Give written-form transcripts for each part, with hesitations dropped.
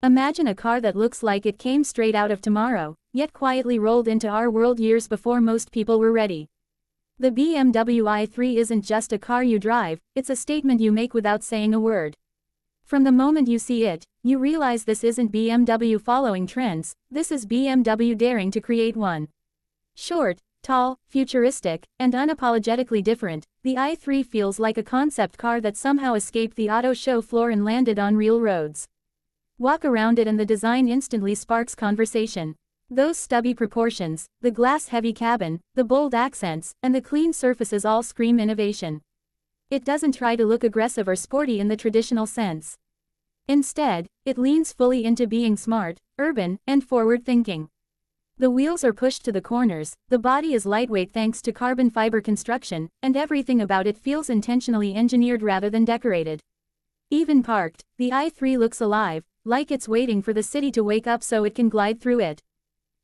Imagine a car that looks like it came straight out of tomorrow, yet quietly rolled into our world years before most people were ready. The BMW i3 isn't just a car you drive, it's a statement you make without saying a word. From the moment you see it, you realize this isn't BMW following trends, this is BMW daring to create one. Short, tall, futuristic, and unapologetically different, the i3 feels like a concept car that somehow escaped the auto show floor and landed on real roads. Walk around it and the design instantly sparks conversation. Those stubby proportions, the glass-heavy cabin, the bold accents, and the clean surfaces all scream innovation. It doesn't try to look aggressive or sporty in the traditional sense. Instead, it leans fully into being smart, urban, and forward-thinking. The wheels are pushed to the corners, the body is lightweight thanks to carbon fiber construction, and everything about it feels intentionally engineered rather than decorated. Even parked, the i3 looks alive, like it's waiting for the city to wake up so it can glide through it.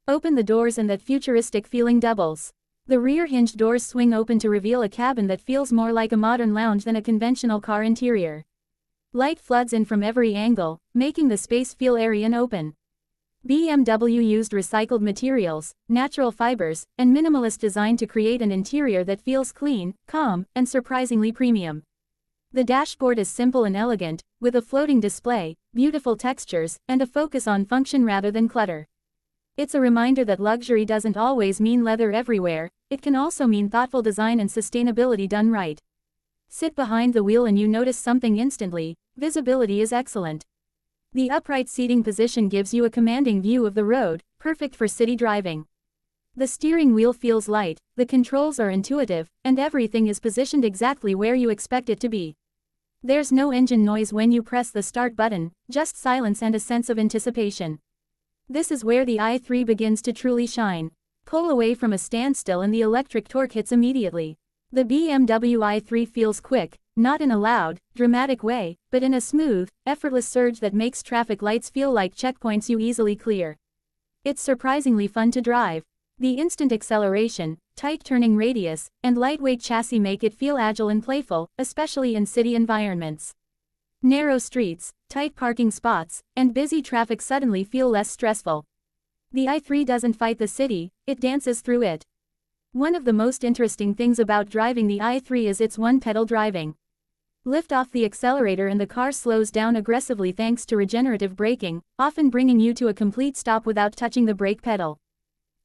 Open the doors and that futuristic feeling doubles. The rear hinged doors swing open to reveal a cabin that feels more like a modern lounge than a conventional car interior. Light floods in from every angle, making the space feel airy and open. BMW used recycled materials, natural fibers, and minimalist design to create an interior that feels clean, calm, and surprisingly premium. The dashboard is simple and elegant, with a floating display, beautiful textures, and a focus on function rather than clutter. It's a reminder that luxury doesn't always mean leather everywhere, it can also mean thoughtful design and sustainability done right. Sit behind the wheel and you notice something instantly: visibility is excellent. The upright seating position gives you a commanding view of the road, perfect for city driving. The steering wheel feels light, the controls are intuitive, and everything is positioned exactly where you expect it to be. There's no engine noise when you press the start button, just silence and a sense of anticipation. This is where the i3 begins to truly shine. Pull away from a standstill and the electric torque hits immediately. The BMW i3 feels quick, not in a loud, dramatic way, but in a smooth, effortless surge that makes traffic lights feel like checkpoints you easily clear. It's surprisingly fun to drive. The instant acceleration, tight turning radius, and lightweight chassis make it feel agile and playful, especially in city environments. Narrow streets, tight parking spots, and busy traffic suddenly feel less stressful. The i3 doesn't fight the city, it dances through it. One of the most interesting things about driving the i3 is its one-pedal driving. Lift off the accelerator and the car slows down aggressively thanks to regenerative braking, often bringing you to a complete stop without touching the brake pedal.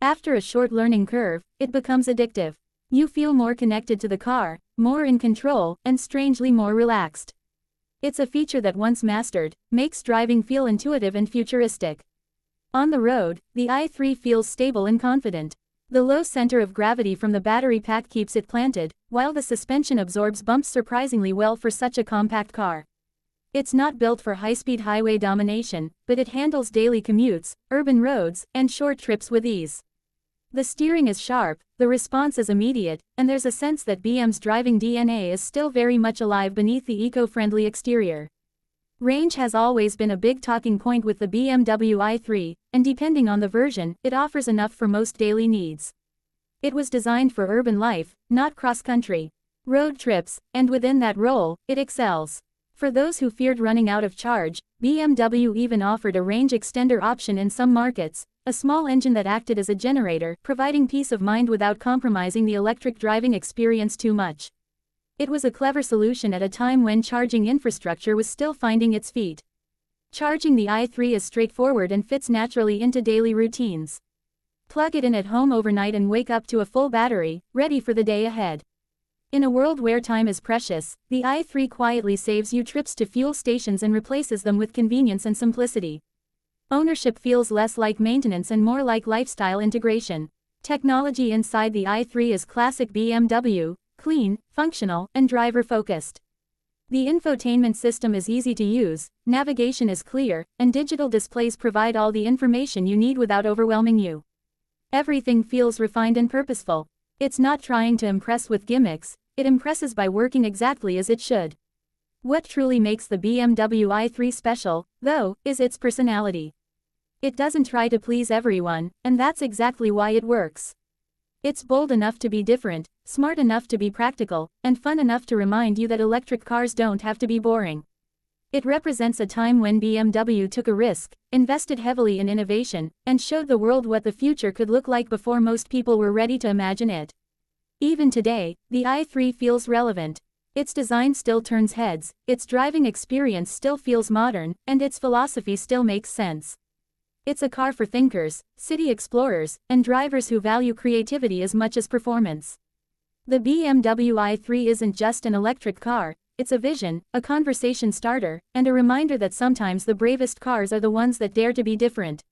After a short learning curve, it becomes addictive. You feel more connected to the car, more in control, and strangely more relaxed. It's a feature that once mastered, makes driving feel intuitive and futuristic. On the road, the i3 feels stable and confident. The low center of gravity from the battery pack keeps it planted, while the suspension absorbs bumps surprisingly well for such a compact car. It's not built for high-speed highway domination, but it handles daily commutes, urban roads, and short trips with ease. The steering is sharp, the response is immediate, and there's a sense that BM's driving DNA is still very much alive beneath the eco-friendly exterior. Range has always been a big talking point with the BMW i3, and depending on the version, it offers enough for most daily needs. It was designed for urban life, not cross-country road trips, and within that role, it excels. For those who feared running out of charge, BMW even offered a range extender option in some markets, a small engine that acted as a generator, providing peace of mind without compromising the electric driving experience too much. It was a clever solution at a time when charging infrastructure was still finding its feet. Charging the i3 is straightforward and fits naturally into daily routines. Plug it in at home overnight and wake up to a full battery, ready for the day ahead. In a world where time is precious, the i3 quietly saves you trips to fuel stations and replaces them with convenience and simplicity. Ownership feels less like maintenance and more like lifestyle integration. Technology inside the i3 is classic BMW, clean, functional, and driver-focused. The infotainment system is easy to use, navigation is clear, and digital displays provide all the information you need without overwhelming you. Everything feels refined and purposeful. It's not trying to impress with gimmicks, it impresses by working exactly as it should. What truly makes the BMW i3 special, though, is its personality. It doesn't try to please everyone, and that's exactly why it works. It's bold enough to be different, smart enough to be practical, and fun enough to remind you that electric cars don't have to be boring. It represents a time when BMW took a risk, invested heavily in innovation, and showed the world what the future could look like before most people were ready to imagine it. Even today, the i3 feels relevant. Its design still turns heads, its driving experience still feels modern, and its philosophy still makes sense. It's a car for thinkers, city explorers, and drivers who value creativity as much as performance. The BMW i3 isn't just an electric car, it's a vision, a conversation starter, and a reminder that sometimes the bravest cars are the ones that dare to be different.